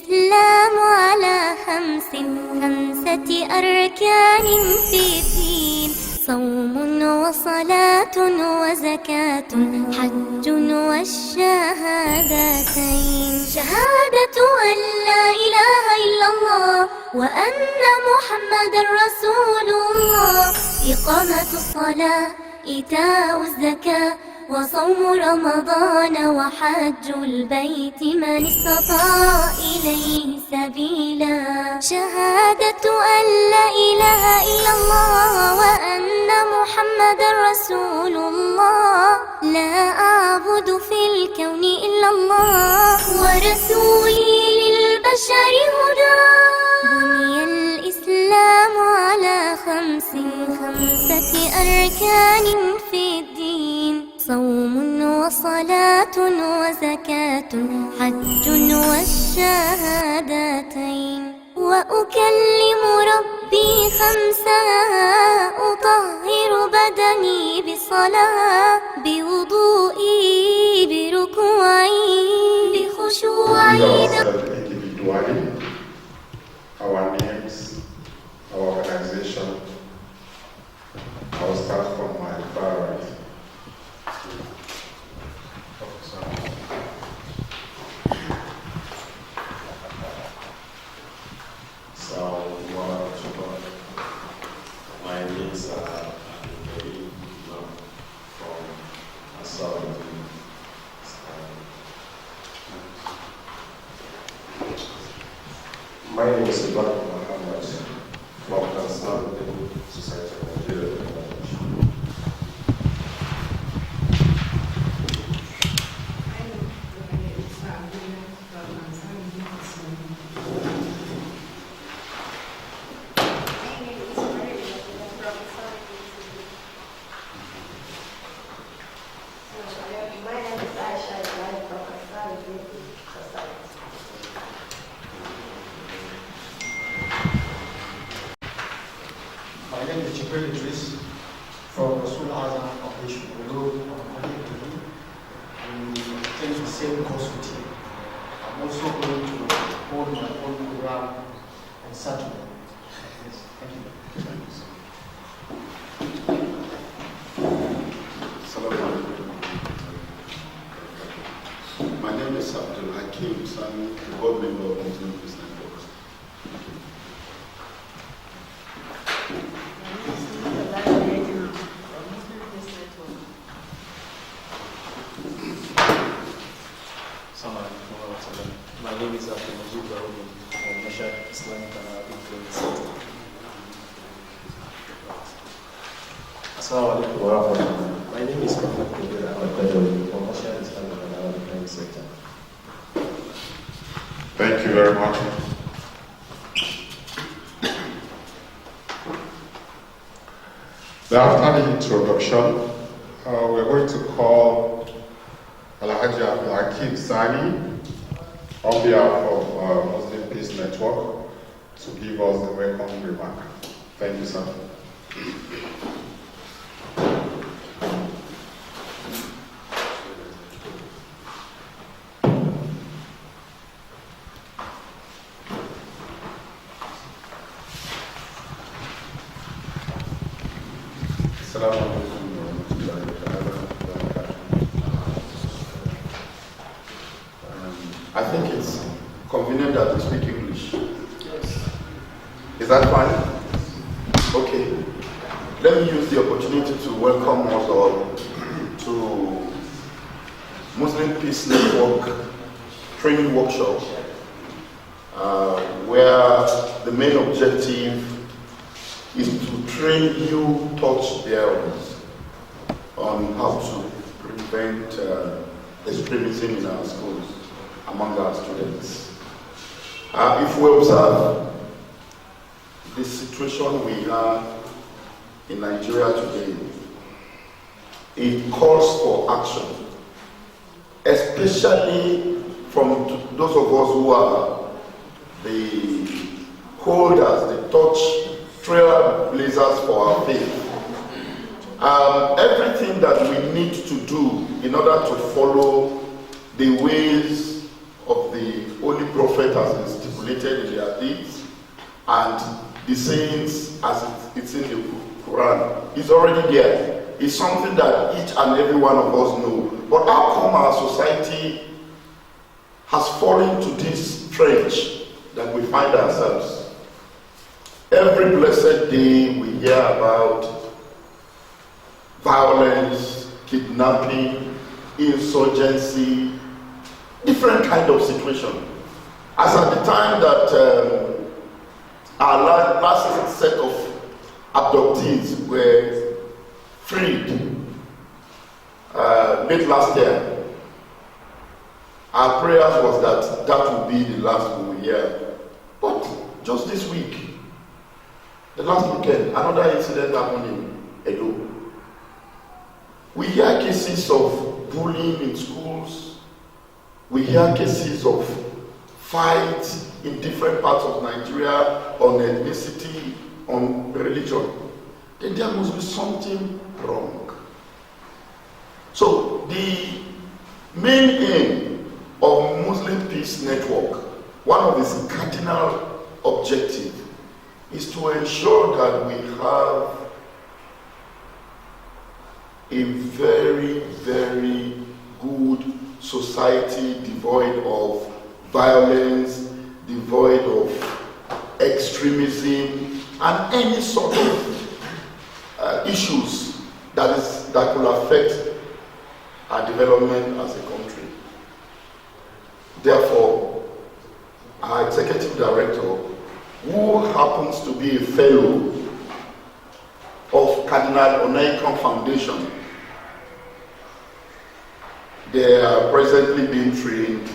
الإسلام على خمسة أركان في الدين: صوم وصلاة وزكاة حج والشهادتين. شهادة أن لا إله إلا الله وأن محمد رسول الله، إقامة الصلاة، إيتاء الزكاة، وصوم رمضان وحج البيت من استطاع إليه سبيلا. شهادة أن لا إله إلا الله وأن محمد رسول الله، لا أعبد في الكون إلا الله ورسولي للبشر هدى. بني الإسلام على خمسة أركان في الدين: صوم وصلاة وزكاة حج والشهادتين. وأكلم ربي خمسة: أطهر بدني بصلاة، بوضوئي، بركوعي، بخشوعي. Our names, our organization. I'll start from my far right. So, my names are from Assault. My name is Ibrahim Muhammad from Concern Society of Nigeria. My name is Jibril Idris from Rasul Azam Operation. We attend the same course with you. I'm also going to hold my own program on Saturday. Yes, thank you. My name is Abdul Hakim Sani, the board member of Muslim Peace Network. My name is Abdul Majid Baroumi from Mashhad Islamic and Arabic Training Center. Assalamu alaikum wa rahmatullah. My name is Muhammad Kabir Ahmad Kajouri from Mashhad Islamic and Arabic Training Center. Thank you very much. After the introduction, we're going to call Alhaji Abdul Hakim Sani on behalf of Muslim Peace Network to give us the welcome remark. Thank you, sir. I think it's convenient that we speak English. Yes. Is that fine? Okay. Let me use the opportunity to welcome us all to Muslim Peace Network training workshop, where the main objective is to train you touch-bearers on how to prevent extremism in our schools among our students. If we observe the situation we have in Nigeria today, it calls for action, especially from those of us who are the holders, the torch trailblazers for our faith. Everything that we need to do in order to follow the ways of the Holy Prophet as is stipulated in their deeds, and the sayings as it's in the Quran is already there. It's something that each and every one of us know. But how come our society has fallen to this trench that we find ourselves? Every blessed day we hear about violence, kidnapping, insurgency, different kind of situation. As at the time that our last set of abductees were freed late last year, our prayers was that that would be the last we will hear. But just this week, the last weekend, another incident happened in Edo. We hear cases of bullying in schools. We hear cases of fights in different parts of Nigeria on ethnicity, on religion. Then there must be something wrong. So the main aim of Muslim Peace Network, one of its cardinal objectives, is to ensure that we have a very, very good society devoid of violence, devoid of extremism, and any sort of issues that will affect our development as a country. Therefore, our executive director, who happens to be a fellow of Cardinal Onaikan Foundation, they are presently being trained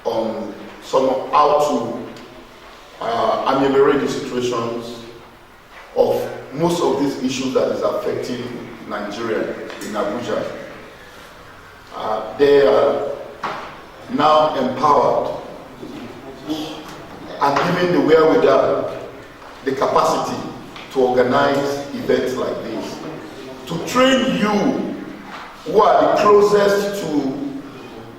on how to ameliorate the situations of most of these issues that is affecting Nigeria in Abuja. They are now empowered and given the wherewithal, the capacity to organize events like this, to train you who are the closest to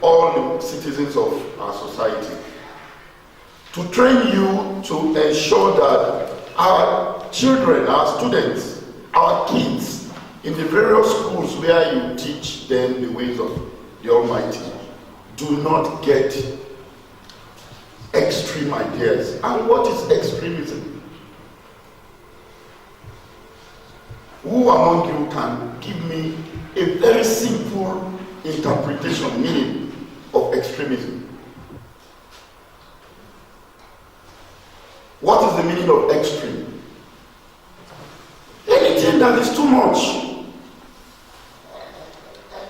all the citizens of our society, to train you to ensure that our children, our students, our kids in the various schools where you teach them the ways of the Almighty do not get extreme ideas. And what is extremism? Who among you can give me a very simple interpretation, meaning of extremism? What is the meaning of extreme? Anything that is too much.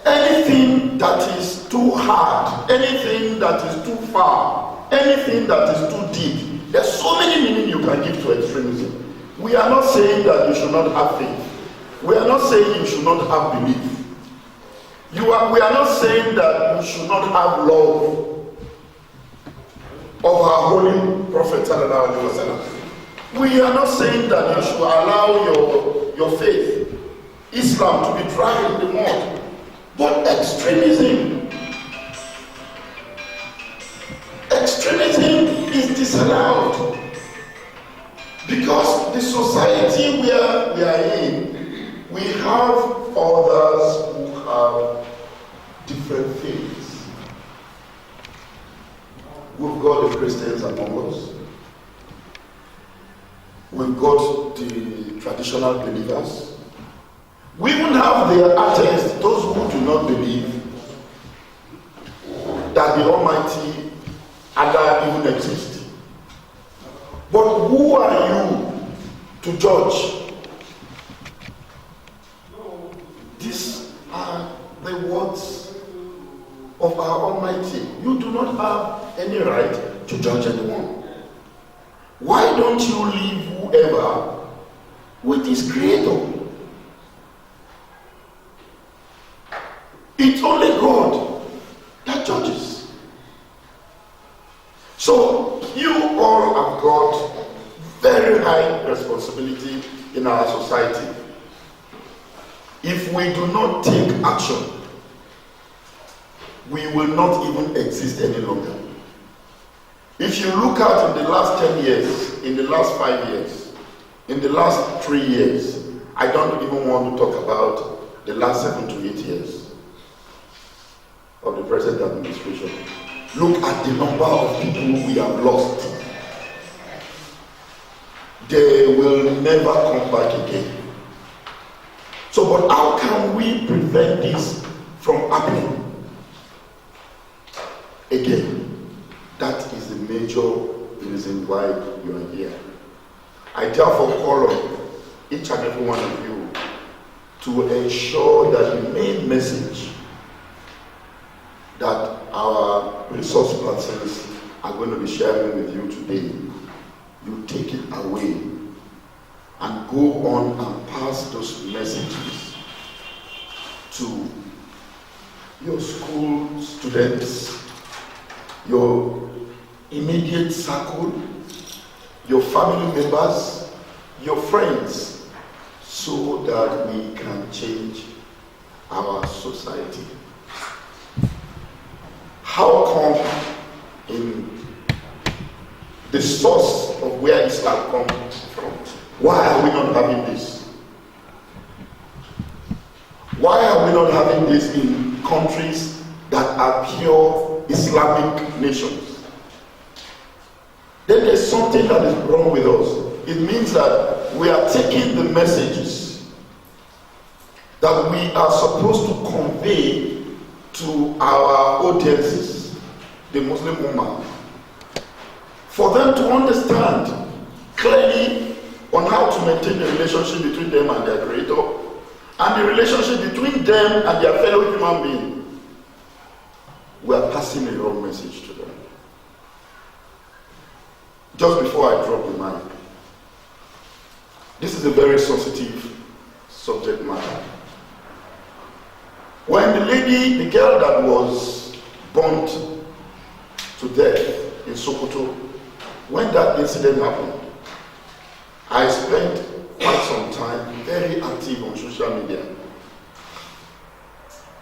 Anything that is too hard. Anything that is too far. Anything that is too deep. There's so many meanings you can give to extremism. We are not saying that you should not have faith. We are not saying you should not have belief. We are not saying that you should not have love of our holy Prophet. We are not saying that you should allow your faith, Islam, to be dragged in the mud. But extremism is disallowed because the society where we are in, we have others who have different faiths. We've got the Christians among us. We've got the traditional believers. We even have the atheists, those who do not believe that the Almighty Allah even exists. But who are you to judge? These are the words of our Almighty. You do not have any right to judge anyone. Why don't you leave whoever with his creator? It's only God that judges. So you all have got very high responsibility in our society. If we do not take action, we will not even exist any longer. If you look at in the last 10 years, in the last 5 years, in the last 3 years, I don't even want to talk about the last 7 to 8 years of the present administration. Look at the number of people we have lost. They will never come back again. So, but how can we prevent this from happening again? That is the major reason why you are here. I therefore call on each and every one of you to ensure that the main message that our resource persons are going to be sharing with you today, you take it away and go on and pass those messages to your school students, your immediate circle, your family members, your friends, so that we can change our society. How come in the source of where Islam comes from, why are we not having this? Why are we not having this in countries that are pure Islamic nations? Then there's something that is wrong with us. It means that we are taking the messages that we are supposed to convey to our audiences, the Muslim Ummah, for them to understand clearly on how to maintain the relationship between them and their Creator, and the relationship between them and their fellow human being. We are passing a wrong message to them. Just before I drop the mic, this is a very sensitive subject matter. When the lady, the girl that was burnt to death in Sokoto, when that incident happened, I spent quite some time very active on social media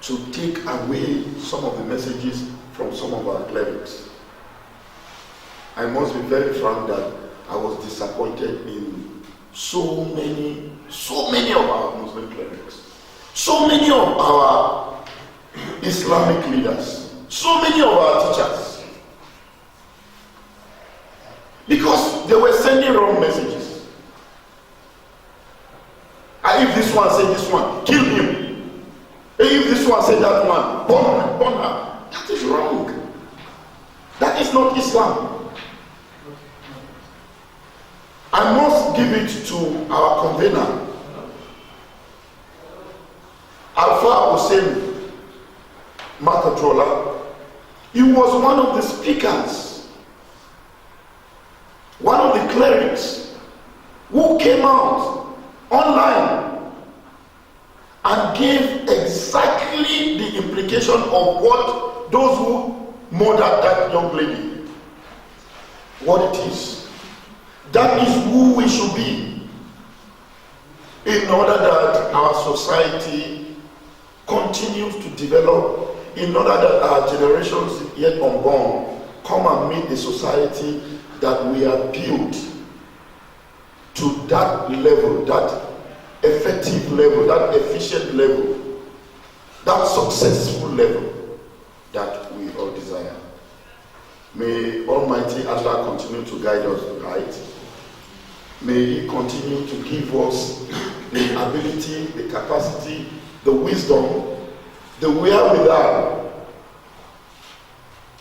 to take away some of the messages from some of our clerics. I must be very frank that I was disappointed in so many of our Muslim clerics, so many of our Islamic leaders, so many of our teachers, because they were sending wrong messages. If this one said this one, kill him. If this one said that one, burn her. That is wrong. That is not Islam. I must give it to our convener, Alpha Hussein Makatrola. He was one of the speakers, one of the clerics who came out online and gave exactly the implication of what those who murdered that young lady, what it is. That is who we should be, in order that our society continues to develop, in order that our generations yet unborn come and meet the society that we have built to that level, that effective level, that efficient level, that successful level that we all desire. May Almighty Allah continue to guide us right. May He continue to give us the ability, the capacity, the wisdom, the wherewithal,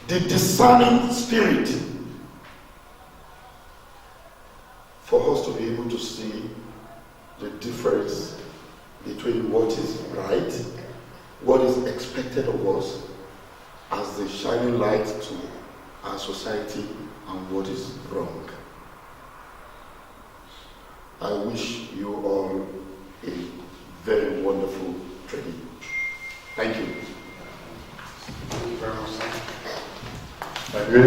the discerning spirit for us to be able to see the difference between what is right, what is expected of us as the shining light to our society, and what is wrong. I wish you all a very wonderful training. Thank you. Thank you very much, sir. Thank you.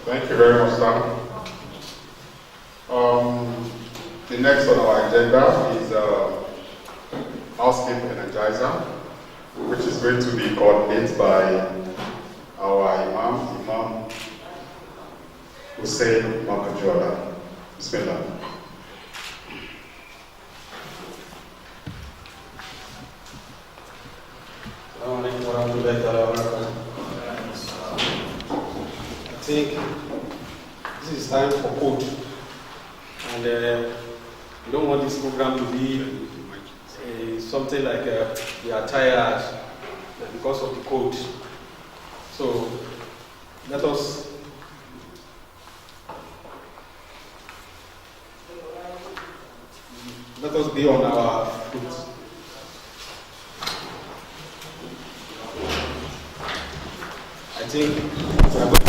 Thank you very much, sir. The next on our agenda is Housekeep Energizer, which is going to be coordinated by our Imam Hussein Makajola. Bismillah. I think this is time for code, and we don't want this program to be something like we are tired because of the code. So let us be on our feet. I think we are going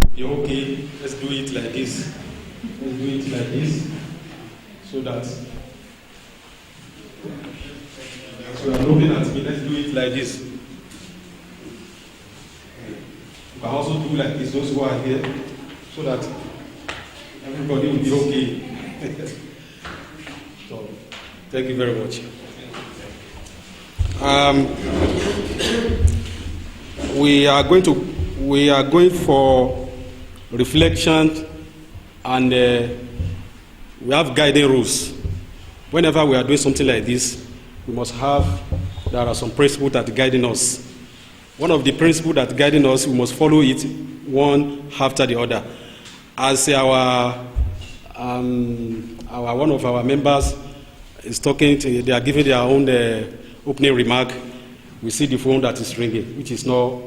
to be okay. Let's do it like this. Let's do it like this, so that you are looking at me. Let's do it like this. You can also do like this, those who are here, so that everybody will be okay. So, thank you very much. We are going for reflection, and we have guiding rules. Whenever we are doing something like this, there are some principles that are guiding us. One of the principles that are guiding us, we must follow it one after the other. As one of our members is talking, they are giving their own opening remark. We see the phone that is ringing, which is not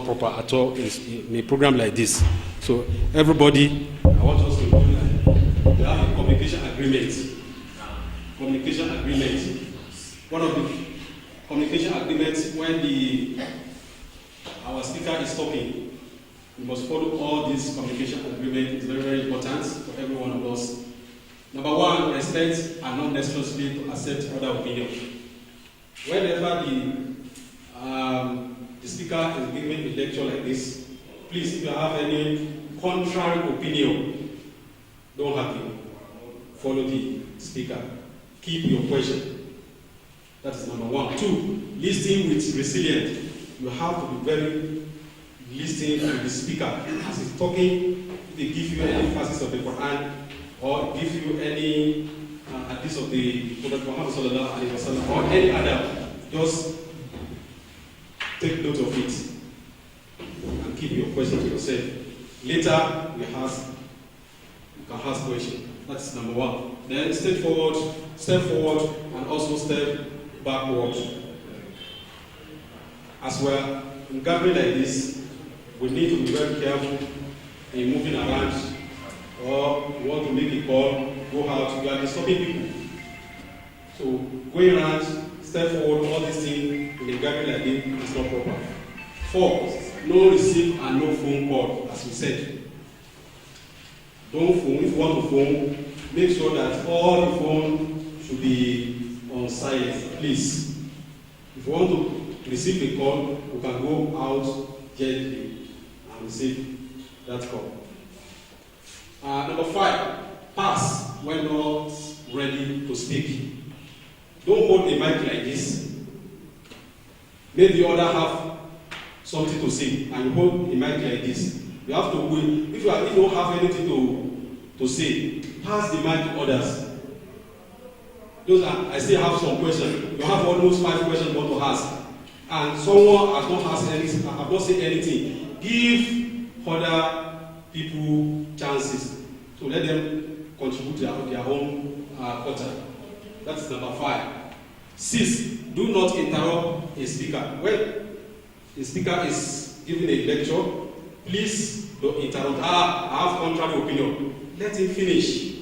proper at all in a program like this. So everybody, I want us to have a communication agreement. Communication agreement. One of the communication agreements, when our speaker is talking, we must follow all these communication agreements. It's very, very important for every one of us. Number one, respect and not necessarily to accept other opinion. Whenever the speaker is giving a lecture like this, please, if you have any contrary opinion, don't argue. Follow the speaker. Keep your question. That is number one. Two, listen with resilience. You have to be very listening to the speaker as he's talking. If they give you any verses of the Quran or give you any hadith of the Prophet Muhammad sallallahu alaihi wasallam or any other, just take note of it and keep your question to yourself. Later, you can ask questions. That's number one. Then step forward, and also step backward. As well, in gathering like this, we need to be very careful in moving around, or you want to make a call, go out, you are disturbing people. So going around, step forward, all these things in a gathering like this is not proper. 4, no receive and no phone call, as we said. Don't phone. If you want to phone, make sure that all the phone should be on silent, please. If you want to receive a call, you can go out gently and receive that call. Number 5, pass when not ready to speak. Don't hold a mic like this. Make the other have something to say, and you hold a mic like this. You have to wait. If you don't have anything to say, pass the mic to others. I still have some questions. You have almost 5 questions you want to ask, and someone has not asked anything, have not said anything. Give other people chances. So let them contribute their own quota. That's number 5. 6, do not interrupt a speaker. When a speaker is giving a lecture, please don't interrupt. I have contrary opinion. Let him finish.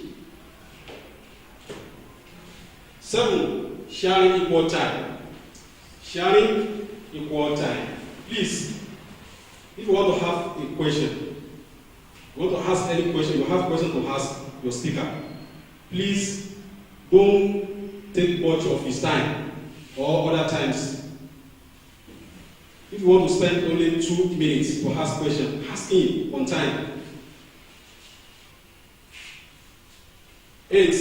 7, sharing equal time. Sharing equal time. Please, if you want to have a question, you want to ask any question, you have a question to ask your speaker, please don't take much of his time or other times. If you want to spend only 2 minutes to ask a question, ask him on time. 8,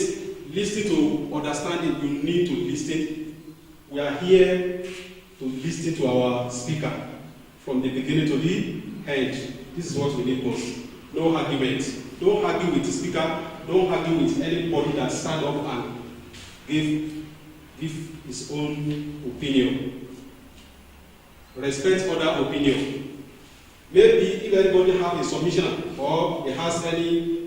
listen to understanding. You need to listen. We are here to listen to our speaker. from the beginning to the end. This is what we need most. No argument. Don't argue with the speaker. Don't argue with anybody that stand up and give his own opinion. Respect other opinion. Maybe if anybody has a submission or he has any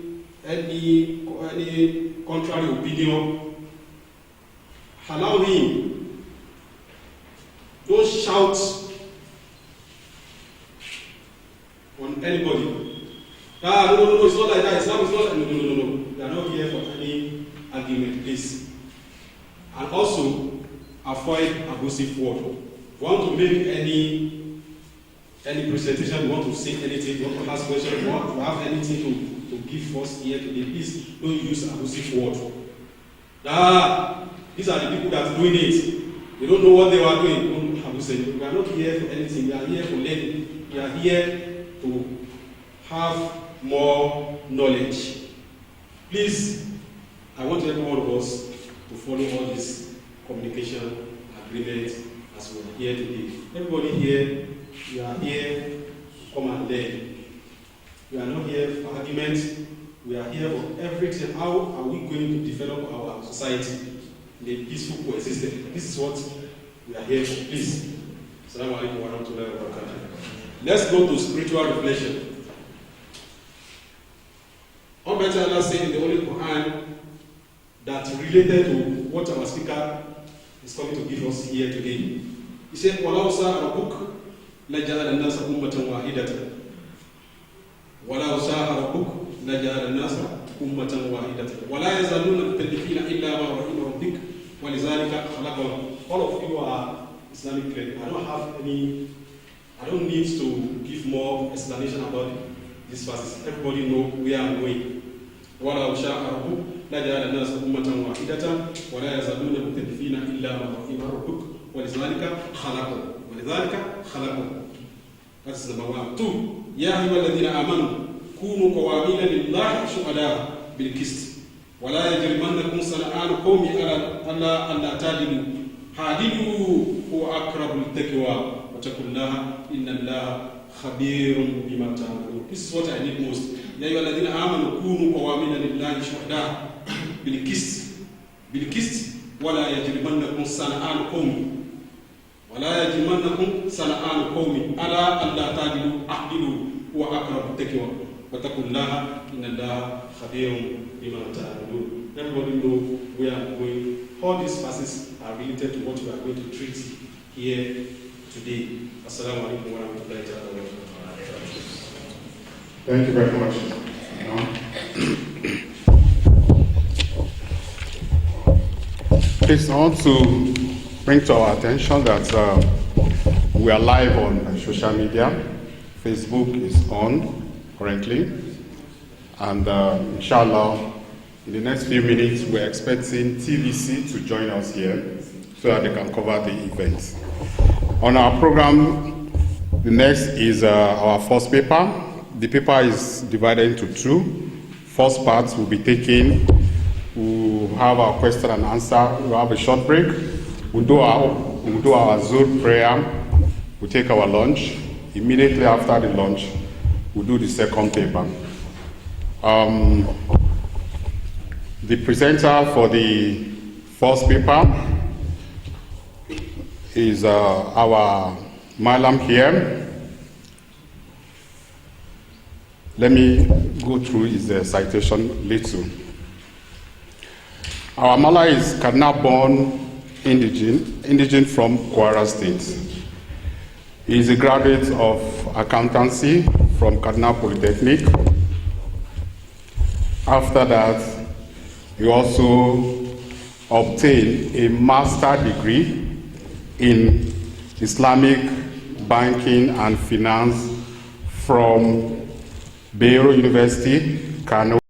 contrary opinion, allow him. Don't shout on anybody. No, it's not like that. Islam is not like, no. We are not here for any argument, please. And also, avoid abusive word. If you want to make any presentation, you want to say anything, you want to ask questions, you want to have anything to give us here today, please don't use abusive word. These are the people that are doing it. They don't know what they are doing. We are not here for anything. We are here for learning. We are here to have more knowledge. Please, I want every one of us to follow all this communication agreement as we are here today. Everybody here, we are here to come and learn. We are not here for arguments. We are here for everything. How are we going to develop our society in a peaceful coexistence? This is what we are here for. Please. Assalamu alaikum wa rahmatullahi wa barakatuh. Let's go to spiritual reflection. Almighty Allah said in the Holy Quran that related to what our speaker is coming to give us here today. He said, وَلَوْ سَاءَ رَبُّكَ لَجَعَلَ النَّاسَ أُمَّةً وَاحِدَةً وَلَوْ سَاءَ رَبُّكَ لَجَعَلَ النَّاسَ أُمَّةً وَاحِدَةً وَلَا يَزَالُونَ مُخْتَلِفِينَ إِلَّا مَا رَحِمَ رَبُّكَ وَلِذَلِكَ خَلَقَهُمْ. All of you are Islamic credit. I don't need to give more explanation about these verses. Everybody know where I'm going. وَلَوْ شَاءَ رَبُّكَ لَجَعَلَ النَّاسَ أُمَّةً وَاحِدَةً وَلَا يَزَالُونَ مُخْتَلِفِينَ إِلَّا مَا رَحِمَ رَبُّكَ وَلِذَلِكَ خَلَقَهُمْ. That's number 1. 2. يَا أَيُّهَا الَّذِينَ آمَنُوا كُونُوا قَوَامِينَ لِلَّهِ شُهَدَاءَ بِالْقِسْطِ وَلَا يَجْرِمَنَّكُمْ شَنَآنُ قَوْمٍ عَلَىٰ أَلَّا تَعْدِلُوا اعْدِلُوا هُوَ أَقْرَبُ لِلتَّقْوَىٰ وَاتَّقُوا اللَّهَ إِنَّ اللَّهَ خَبِيرٌ بِمَا تَعْمَلُونَ. This is what I need most. يَا أَيُّهَا الَّذِينَ آمَنُوا كُونُوا قَوَامِينَ لِلَّهِ شُهَدَاءَ بِالْقِسْطِ وَلَا يَجْرِمَنَّكُمْ شَنَآنُ قَوْمٍ عَلَىٰ أَلَّا تَعْدِلُوا اعْدِلُوا هُوَ أَقْرَبُ لِلتَّقْوَىٰ وَاتَّقُوا اللَّهَ إِنَّ اللَّهَ خَبِيرٌ بِمَا تَعْمَلُونَ. Everybody know where I'm going. All these verses are related to what we are going to treat here today. Assalamu alaikum wa rahmatullahi wa barakatuh. Thank you very much. Please, I want to bring to our attention that we are live on social media. Facebook is on currently, and inshallah, in the next few minutes, we're expecting TVC to join us here so that they can cover the event. On our program, the next is our first paper. The paper is divided into 2. First part will be taken. We'll have our question and answer. We'll have a short break. We'll do our Zuhr prayer. We'll take our lunch. Immediately after the lunch, we'll do the second paper. The presenter for the first paper is our Malam here. Let me go through his citation little. Our Mala is Kaduna-born indigene from Kwara State. He is a graduate of accountancy from Kaduna Polytechnic. After that, he also obtained a master's degree in Islamic banking and finance from Bayero University, Kano.